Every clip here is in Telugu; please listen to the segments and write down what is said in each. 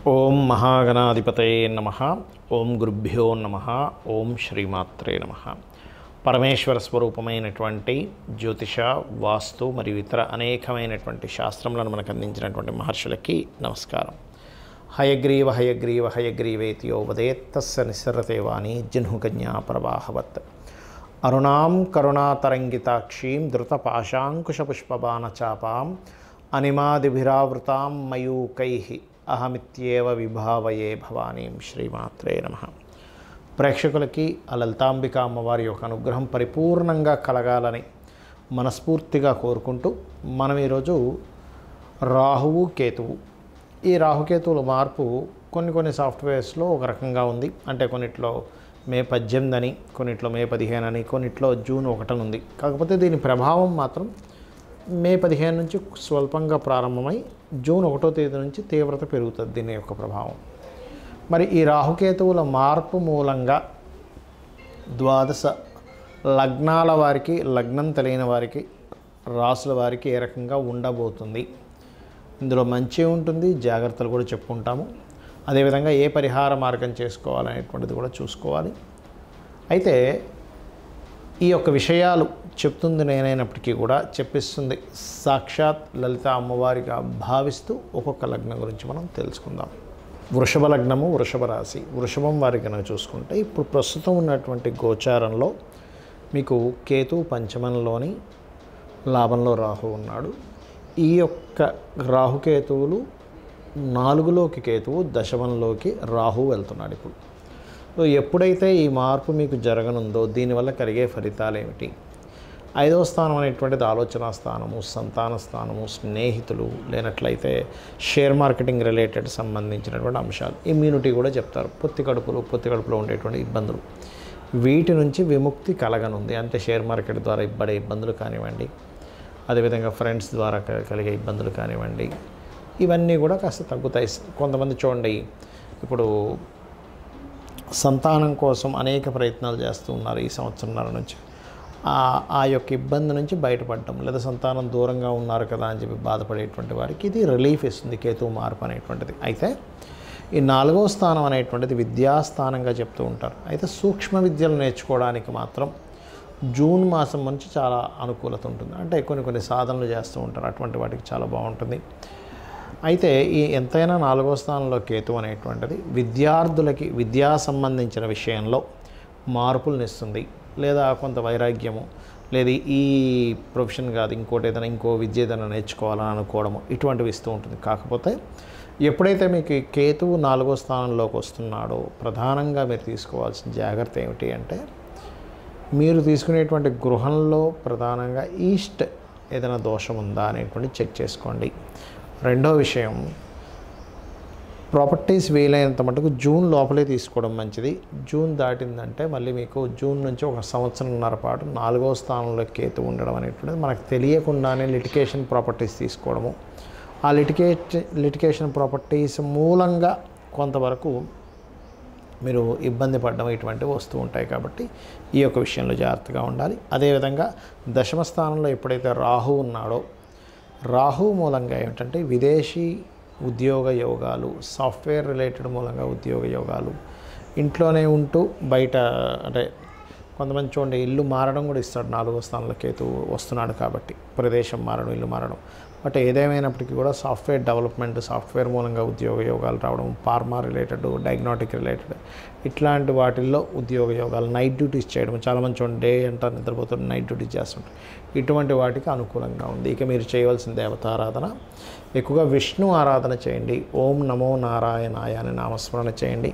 ఓం మహాగణాధిపతయే నమః. ఓం గురుభ్యో నమః. ఓం శ్రీమాత్రే నమః. పరమేశ్వర స్వరూపమైనటువంటి జ్యోతిష, వాస్తు మరియు ఇతర అనేకమైనటువంటి శాస్త్రములను మనకు అందించినటువంటి మహర్షులకి నమస్కారం. హయగ్రీవ హయగ్రీవ హయగ్రీవేతియో వదేత్తస్య నిస్సరతే వాణి జిహ్నుకన్యా ప్రవాహవత్. అరుణాం కరుణాతరంగితాక్షీం ధృతపాశాంకుశపుష్పబాణచాపాం అనిమాదిభిరావృతాం మయూకైః అహమిత్యేవ విభావయే భవానీం. శ్రీమాత్రే నమః. ప్రేక్షకులకి ఆ లలితాంబిక అమ్మవారి యొక్క అనుగ్రహం పరిపూర్ణంగా కలగాలని మనస్ఫూర్తిగా కోరుకుంటూ మనం ఈరోజు రాహువు కేతువు, ఈ రాహుకేతువుల మార్పు కొన్ని సాఫ్ట్వేర్స్లో ఒక రకంగా ఉంది. అంటే కొన్నిట్లో మే 18 అని, కొన్నిట్లో మే 15 అని, కొన్నిట్లో జూన్ 1 ఉంది. కాకపోతే దీని ప్రభావం మాత్రం మే 15 నుంచి స్వల్పంగా ప్రారంభమై జూన్ 1వ తేదీ నుంచి తీవ్రత పెరుగుతుంది దీని యొక్క ప్రభావం. మరి ఈ రాహుకేతువుల మార్పు మూలంగా ద్వాదశ లగ్నాల వారికి, లగ్నం తెలియని వారికి, రాసుల వారికి ఏ రకంగా ఉండబోతుంది, ఇందులో మంచి ఉంటుంది, జాగ్రత్తలు కూడా చెప్పుకుంటాము. అదేవిధంగా ఏ పరిహార మార్గం చేసుకోవాలనేటువంటిది కూడా చూసుకోవాలి. అయితే ఈ యొక్క విషయాలు చెప్తుంది నేనైనప్పటికీ కూడా చెప్పిస్తుంది సాక్షాత్ లలిత అమ్మవారిగా భావిస్తూ ఒక్కొక్క లగ్నం గురించి మనం తెలుసుకుందాం. వృషభ లగ్నము, వృషభ రాశి, వృషభం వారి కనుక చూసుకుంటే ఇప్పుడు ప్రస్తుతం ఉన్నటువంటి గోచారంలో మీకు కేతు పంచమంలోని లాభంలో రాహు ఉన్నాడు. ఈ యొక్క రాహుకేతువులు 4లోకి కేతువు, దశమంలోకి రాహు వెళ్తున్నాడు. ఇప్పుడు సో ఎప్పుడైతే ఈ మార్పు మీకు జరగనుందో దీనివల్ల కలిగే ఫలితాలు ఏమిటి? 5వ స్థానం అనేటువంటిది ఆలోచన స్థానము, సంతాన స్థానము, స్నేహితులు, లేనట్లయితే షేర్ మార్కెటింగ్ రిలేటెడ్ సంబంధించినటువంటి అంశాలు, ఇమ్యూనిటీ కూడా చెప్తారు. పొత్తి కడుపులో ఉండేటువంటి ఇబ్బందులు, వీటి నుంచి విముక్తి కలగనుంది. అంటే షేర్ మార్కెట్ ద్వారా ఇబ్బడే ఇబ్బందులు కానివ్వండి, అదేవిధంగా ఫ్రెండ్స్ ద్వారా కలిగే ఇబ్బందులు కానివ్వండి, ఇవన్నీ కూడా కాస్త తగ్గుతాయి. కొంతమంది చూడండి, ఇప్పుడు సంతానం కోసం అనేక ప్రయత్నాలు చేస్తూ ఉన్నారు ఈ సంవత్సరంన్నర నుంచి. ఆ యొక్క ఇబ్బంది నుంచి బయటపడటం, లేదా సంతానం దూరంగా ఉన్నారు కదా అని చెప్పి బాధపడేటువంటి వారికి ఇది రిలీఫ్ ఇస్తుంది కేతువు మార్పు అనేటువంటిది. అయితే ఈ 4వ స్థానం అనేటువంటిది విద్యాస్థానంగా చెప్తూ ఉంటారు. అయితే సూక్ష్మ విద్యలు నేర్చుకోవడానికి మాత్రం జూన్ మాసం నుంచి చాలా అనుకూలత ఉంటుంది. అంటే కొన్ని సాధనలు చేస్తూ ఉంటారు, అటువంటి వాటికి చాలా బాగుంటుంది. అయితే ఈ ఎంతైనా 4వ స్థానంలో కేతు అనేటువంటిది విద్యార్థులకి విద్యా సంబంధించిన విషయంలో మార్పులను ఇస్తుంది. లేదా కొంత వైరాగ్యము, లేదా ఈ ప్రొఫెషన్ కాదు ఇంకోటి ఏదైనా ఇంకో విద్య ఏదైనా నేర్చుకోవాలని అనుకోవడము, ఇటువంటివి ఇస్తూ ఉంటుంది. కాకపోతే ఎప్పుడైతే మీకు కేతువు 4వ స్థానంలోకి వస్తున్నాడో ప్రధానంగా మీరు తీసుకోవాల్సిన జాగ్రత్త ఏమిటి అంటే, మీరు తీసుకునేటువంటి గృహంలో ప్రధానంగా ఈస్ట్ ఏదైనా దోషం ఉందా అనేటువంటి చెక్ చేసుకోండి. రెండో విషయం, ప్రాపర్టీస్ వీలైనంత మటుకు జూన్ లోపలే తీసుకోవడం మంచిది. జూన్ దాటిందంటే మళ్ళీ మీకు జూన్ నుంచి ఒక సంవత్సరంన్నర పాటు 4వ స్థానంలో కేతు ఉండడం అనేటువంటిది మనకు తెలియకుండానే లిటిగేషన్ ప్రాపర్టీస్ తీసుకోవడము, ఆ లిటిగేషన్ ప్రాపర్టీస్ మూలంగా కొంతవరకు మీరు ఇబ్బంది పడడం ఇటువంటివి వస్తూ ఉంటాయి. కాబట్టి ఈ యొక్క విషయంలో జాగ్రత్తగా ఉండాలి. అదేవిధంగా దశమ స్థానంలో ఎప్పుడైతే రాహు ఉన్నాడో, రాహు మూలంగా ఏమిటంటే విదేశీ ఉద్యోగ యోగాలు, సాఫ్ట్వేర్ రిలేటెడ్ మూలంగా ఉద్యోగ యోగాలు, ఇంట్లోనే ఉంటూ బయట అంటే కొంతమంది చూడండి ఇల్లు మారడం కూడా ఇస్తాడు. 4వ స్థానంలో కేతు వస్తున్నాడు కాబట్టి ప్రదేశం మారడం, ఇల్లు మారడం. బట్ ఏదేమైనప్పటికీ కూడా సాఫ్ట్వేర్ డెవలప్మెంట్, సాఫ్ట్వేర్ మూలంగా ఉద్యోగ యోగాలు రావడం, ఫార్మా రిలేటెడ్, డయాగ్నోటిక్ రిలేటెడ్ ఇట్లాంటి వాటిల్లో ఉద్యోగ యోగాలు, నైట్ డ్యూటీస్ చేయడం, చాలామంది చూడండి డే అంతా నిద్రపోతారు, నైట్ డ్యూటీస్ చేస్తుంటారు. ఇటువంటి వాటికి అనుకూలంగా ఉంది. ఇక మీరు చేయవలసిన దేవతారాధన ఎక్కువగా విష్ణు ఆరాధన చేయండి. ఓం నమో నారాయణాయ అని నామస్మరణ చేయండి.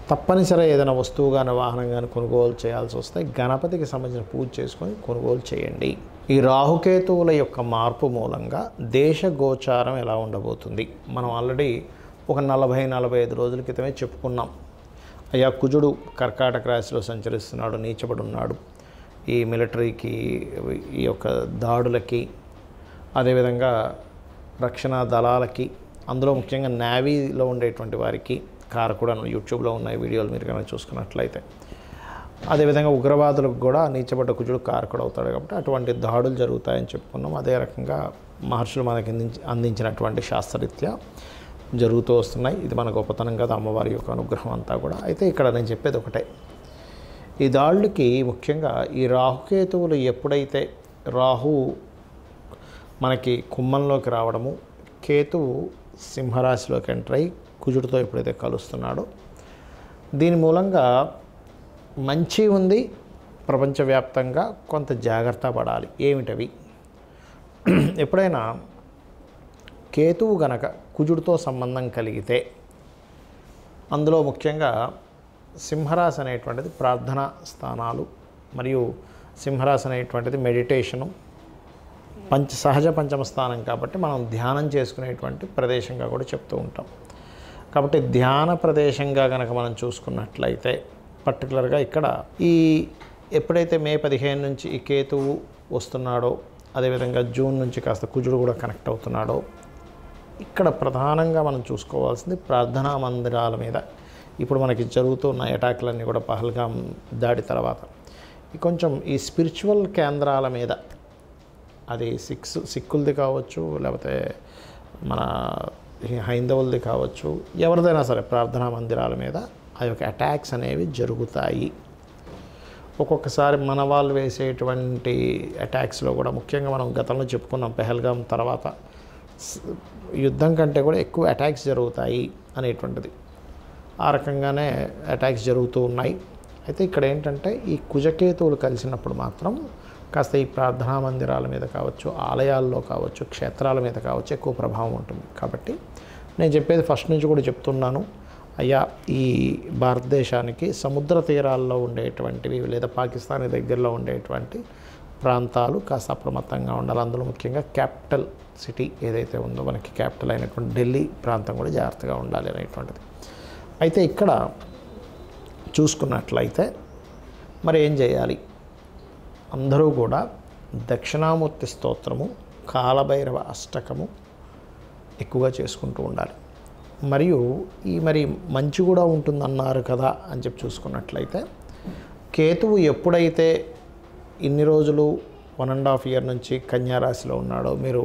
తప్పనిసరిగా ఏదైనా వస్తువు కానీ వాహనం కానీ కొనుగోలు చేయాల్సి వస్తే గణపతికి సంబంధించిన పూజ చేసుకొని కొనుగోలు చేయండి. ఈ రాహుకేతువుల యొక్క మార్పు మూలంగా దేశ గోచారం ఎలా ఉండబోతుంది మనం ఆల్రెడీ ఒక 40-45 రోజుల క్రితమే చెప్పుకున్నాం. అయ్యా కుజుడు కర్కాటక రాశిలో సంచరిస్తున్నాడు, నీచబడి ఉన్నాడు. ఈ మిలిటరీకి, ఈ యొక్క దాడులకి, అదేవిధంగా రక్షణ దళాలకి, అందులో ముఖ్యంగా నేవీలో ఉండేటువంటి వారికి కారకుడు యూట్యూబ్లో ఉన్నాయి వీడియోలు మీరు కనుక చూసుకున్నట్లయితే. అదేవిధంగా ఉగ్రవాదులకు కూడా నీచబడ్డ కుజుడు కారకుడు అవుతాడు. కాబట్టి అటువంటి దాడులు జరుగుతాయని చెప్పుకున్నాం. అదే రకంగా మహర్షులు మనకి అందించినటువంటి శాస్త్రరీత్యా జరుగుతూ వస్తున్నాయి. ఇది మన గొప్పతనం కదా, అమ్మవారి యొక్క అనుగ్రహం అంతా కూడా. అయితే ఇక్కడ నేను చెప్పేది ఒకటే, ఈ దాళ్ళకి ముఖ్యంగా ఈ రాహుకేతువులు ఎప్పుడైతే రాహు మనకి కుంభంలోకి రావడము, కేతువు సింహరాశిలోకి ఎంటర్ అయ్యి కుజుడితో ఎప్పుడైతే కలుస్తున్నాడో, దీని మూలంగా మంచి ఉంది, ప్రపంచవ్యాప్తంగా కొంత జాగ్రత్త పడాలి. ఏమిటవి? ఎప్పుడైనా కేతువు గనక కుజుడితో సంబంధం కలిగితే, అందులో ముఖ్యంగా సింహరాశి అనేటువంటిది ప్రార్థనా స్థానాలు, మరియు సింహరాశి అనేటువంటిది మెడిటేషను, సహజ పంచమ స్థానం కాబట్టి మనం ధ్యానం చేసుకునేటువంటి ప్రదేశంగా కూడా చెప్తూ ఉంటాం. కాబట్టి ధ్యాన ప్రదేశంగా కనుక మనం చూసుకున్నట్లయితే పర్టికులర్గా ఇక్కడ ఎప్పుడైతే మే 15 నుంచి ఈ కేతువు వస్తున్నాడో, అదేవిధంగా జూన్ నుంచి కాస్త కుజుడు కూడా కనెక్ట్ అవుతున్నాడో, ఇక్కడ ప్రధానంగా మనం చూసుకోవాల్సింది ప్రార్థనా మందిరాల మీద ఇప్పుడు మనకి జరుగుతున్న అటాక్లన్నీ కూడా పహల్గాం దాడి తర్వాత కొంచెం ఈ స్పిరిచువల్ కేంద్రాల మీద, అది సిక్కులది కావచ్చు, లేకపోతే మన హైందవులది కావచ్చు, ఎవరిదైనా సరే ప్రార్థనా మందిరాల మీద ఆ యొక్క అటాక్స్ అనేవి జరుగుతాయి. ఒక్కొక్కసారి మన వాళ్ళు వేసేటువంటి అటాక్స్లో కూడా ముఖ్యంగా మనం గతంలో చెప్పుకున్నాం, పెహల్గాం తర్వాత యుద్ధం కంటే కూడా ఎక్కువ అటాక్స్ జరుగుతాయి అనేటువంటిది. ఆ రకంగానే అటాక్స్ జరుగుతూ ఉన్నాయి. అయితే ఇక్కడ ఏంటంటే ఈ కుజకేతువులు కలిసినప్పుడు మాత్రం కాస్త ఈ ప్రార్థనా మందిరాల మీద కావచ్చు, ఆలయాల్లో కావచ్చు, క్షేత్రాల మీద కావచ్చు ఎక్కువ ప్రభావం ఉంటుంది. కాబట్టి నేను చెప్పేది ఫస్ట్ నుంచి కూడా చెప్తున్నాను, అయ్యా ఈ భారతదేశానికి సముద్ర తీరాల్లో ఉండేటువంటివి లేదా పాకిస్తాన్ దగ్గరలో ఉండేటువంటి ప్రాంతాలు కాస్త అప్రమత్తంగా ఉండాలి. అందులో ముఖ్యంగా క్యాపిటల్ సిటీ ఏదైతే ఉందో, మనకి క్యాపిటల్ అయినటువంటి ఢిల్లీ ప్రాంతం కూడా జాగ్రత్తగా ఉండాలి అనేటువంటిది. అయితే ఇక్కడ చూసుకున్నట్లయితే మరి ఏం చేయాలి? అందరూ కూడా దక్షిణామూర్తి స్తోత్రము, కాలభైరవ అష్టకము ఎక్కువగా చేసుకుంటూ ఉండాలి. మరియు మరి మంచి కూడా ఉంటుందన్నారు కదా అని చెప్పి చూసుకున్నట్లయితే, కేతువు ఎప్పుడైతే ఇన్ని రోజులు 1.5 year నుంచి కన్యారాశిలో ఉన్నాడో, మీరు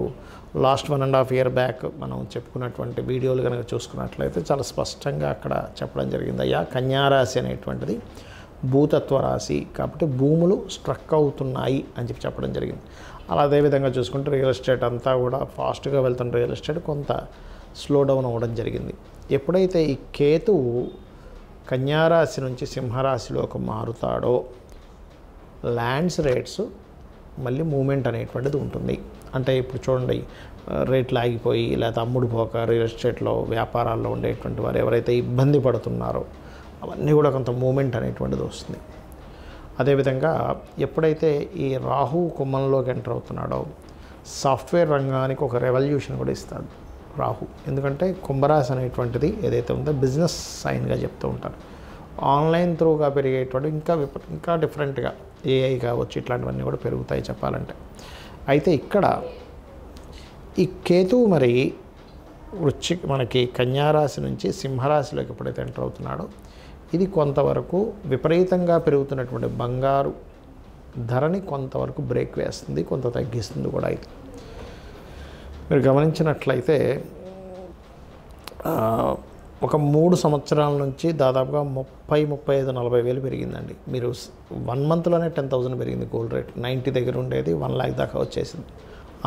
లాస్ట్ 1.5 year బ్యాక్ మనం చెప్పుకున్నటువంటి వీడియోలు కనుక చూసుకున్నట్లయితే చాలా స్పష్టంగా అక్కడ చెప్పడం జరిగింది, అయ్యా కన్యారాశి అనేటువంటిది భూతత్వ రాశి కాబట్టి భూములు స్ట్రక్ అవుతున్నాయి అని చెప్పి చెప్పడం జరిగింది. అలా అదేవిధంగా చూసుకుంటే రియల్ ఎస్టేట్ అంతా కూడా ఫాస్ట్గా వెళ్తున్న రియల్ ఎస్టేట్ కొంత స్లో డౌన్ అవ్వడం జరిగింది. ఎప్పుడైతే ఈ కేతువు కన్యారాశి నుంచి సింహరాశిలోకి మారుతాడో, ల్యాండ్స్ రేట్స్ మళ్ళీ మూమెంట్ అనేటువంటిది ఉంటుంది. అంటే ఇప్పుడు చూడండి, రేట్లు ఆగిపోయి లేదా అమ్ముడు పోక రియల్ ఎస్టేట్లో వ్యాపారాల్లో ఉండేటువంటి వారు ఎవరైతే ఇబ్బంది పడుతున్నారో అవన్నీ కూడా కొంత మూమెంట్ అనేటువంటిది వస్తుంది. అదేవిధంగా ఎప్పుడైతే ఈ రాహు కుంభంలోకి ఎంటర్ అవుతున్నాడో, సాఫ్ట్వేర్ రంగానికి ఒక రెవల్యూషన్ కూడా ఇస్తాడు రాహు. ఎందుకంటే కుంభరాశి అనేటువంటిది ఏదైతే ఉందో బిజినెస్ సైన్గా చెప్తూ ఉంటారు. ఆన్లైన్ త్రూగా పెరిగేటువంటి ఇంకా డిఫరెంట్గా ఏఐ కావచ్చు, ఇట్లాంటివన్నీ కూడా పెరుగుతాయి చెప్పాలంటే. అయితే ఇక్కడ ఈ కేతువు మరి మనకి కన్యారాశి నుంచి సింహరాశిలోకి ఎప్పుడైతే ఎంటర్ అవుతున్నాడో, ఇది కొంతవరకు విపరీతంగా పెరుగుతున్నటువంటి బంగారు ధరని కొంతవరకు బ్రేక్ వేస్తుంది, కొంత తగ్గిస్తుంది కూడా. ఇది మీరు గమనించినట్లయితే ఒక 3 సంవత్సరాల నుంచి దాదాపుగా 35-40 వేలు పెరిగిందండి. మీరు 1 monthలోనే 10,000 పెరిగింది గోల్డ్ రేట్. 90 దగ్గర ఉండేది 1 lakh దాకా వచ్చేసింది.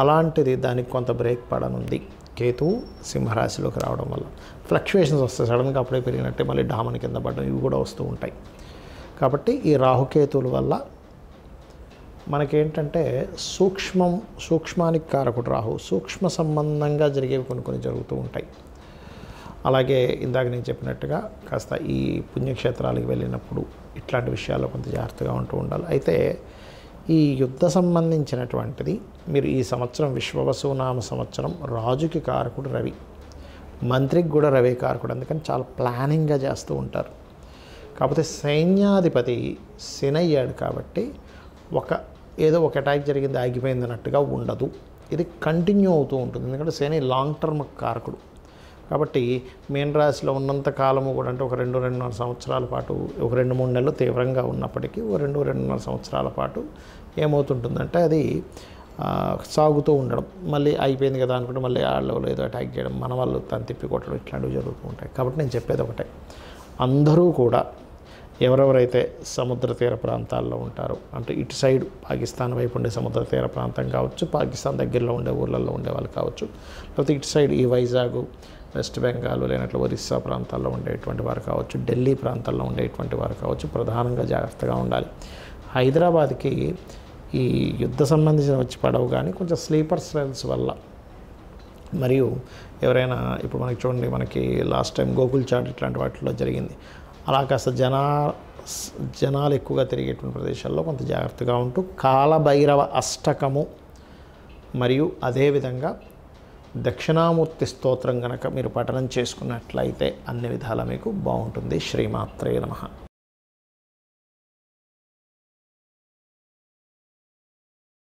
అలాంటిది దానికి కొంత బ్రేక్ పడనుంది కేతువు సింహరాశిలోకి రావడం వల్ల. ఫ్లక్చువేషన్స్ వస్తాయి, సడన్గా అప్పుడే పెరిగినట్టే మళ్ళీ డామని కింద పడడం, ఇవి కూడా వస్తూ ఉంటాయి. కాబట్టి ఈ రాహుకేతువుల వల్ల మనకేంటంటే సూక్ష్మానికి కారకుడు రాహు, సూక్ష్మ సంబంధంగా జరిగేవి కొన్ని జరుగుతూ ఉంటాయి. అలాగే ఇందాక నేను చెప్పినట్టుగా కాస్త ఈ పుణ్యక్షేత్రాలకు వెళ్ళినప్పుడు ఇట్లాంటి విషయాల్లో కొంత జాగ్రత్తగా ఉంటూ ఉండాలి. అయితే ఈ యుద్ధ సంబంధించినటువంటిది మీరు ఈ సంవత్సరం విశ్వవసునామ సంవత్సరం రాజుకి కారకుడు రవి, మంత్రికి కూడా రవి కారకుడు, అందుకని చాలా ప్లానింగ్గా చేస్తూ ఉంటారు. కాకపోతే సైన్యాధిపతి శని అయ్యాడు కాబట్టి ఏదో ఒక అటాక్ జరిగింది ఆగిపోయింది అన్నట్టుగా ఉండదు, ఇది కంటిన్యూ అవుతూ ఉంటుంది. ఎందుకంటే శని లాంగ్ టర్మ్ కారకుడు కాబట్టి మీన రాశిలో ఉన్నంత కాలము కూడా, అంటే ఒక 2-2.5 సంవత్సరాల పాటు, ఒక 2-3 నెలలు తీవ్రంగా ఉన్నప్పటికీ 2-2.5 సంవత్సరాల పాటు ఏమవుతుంటుందంటే అది సాగుతూ ఉండడం, మళ్ళీ అయిపోయింది కదా అనుకుంటే మళ్ళీ వాళ్ళు ఏదో అటాక్ చేయడం, మన వాళ్ళు తను తిప్పి కొట్టడం, ఇట్లాంటివి జరుగుతూ ఉంటాయి. కాబట్టి నేను చెప్పేది ఒకటే, అందరూ కూడా ఎవరెవరైతే సముద్ర తీర ప్రాంతాల్లో ఉంటారో, అంటే ఇటు సైడ్ పాకిస్తాన్ వైపు ఉండే సముద్ర తీర ప్రాంతం కావచ్చు, పాకిస్తాన్ దగ్గరలో ఉండే ఊళ్ళల్లో ఉండే వాళ్ళు కావచ్చు, లేకపోతే ఇటు సైడ్ ఈ వైజాగ్, వెస్ట్ బెంగాల్, లేనట్లు ఒరిస్సా ప్రాంతాల్లో ఉండేటువంటి వారు కావచ్చు, ఢిల్లీ ప్రాంతాల్లో ఉండేటువంటి వారు కావచ్చు, ప్రధానంగా జాగ్రత్తగా ఉండాలి. హైదరాబాద్కి ఈ యుద్ధ సంబంధించిన వచ్చి పడవు, కానీ కొంచెం స్లీపర్ సెల్స్ వల్ల, మరియు ఎవరైనా ఇప్పుడు మనకి చూడండి, మనకి లాస్ట్ టైం గోకుల్ చాట్ ఇట్లాంటి వాటిలో జరిగింది. అలా కాస్త జనాలు ఎక్కువగా తిరిగేటువంటి ప్రదేశాల్లో కొంత జాగ్రత్తగా ఉంటూ కాలభైరవ అష్టకము మరియు అదేవిధంగా దక్షిణామూర్తి స్తోత్రం కనుక మీరు పఠనం చేసుకున్నట్లయితే అన్ని విధాలా మీకు బాగుంటుంది. శ్రీమాత్రే నమః.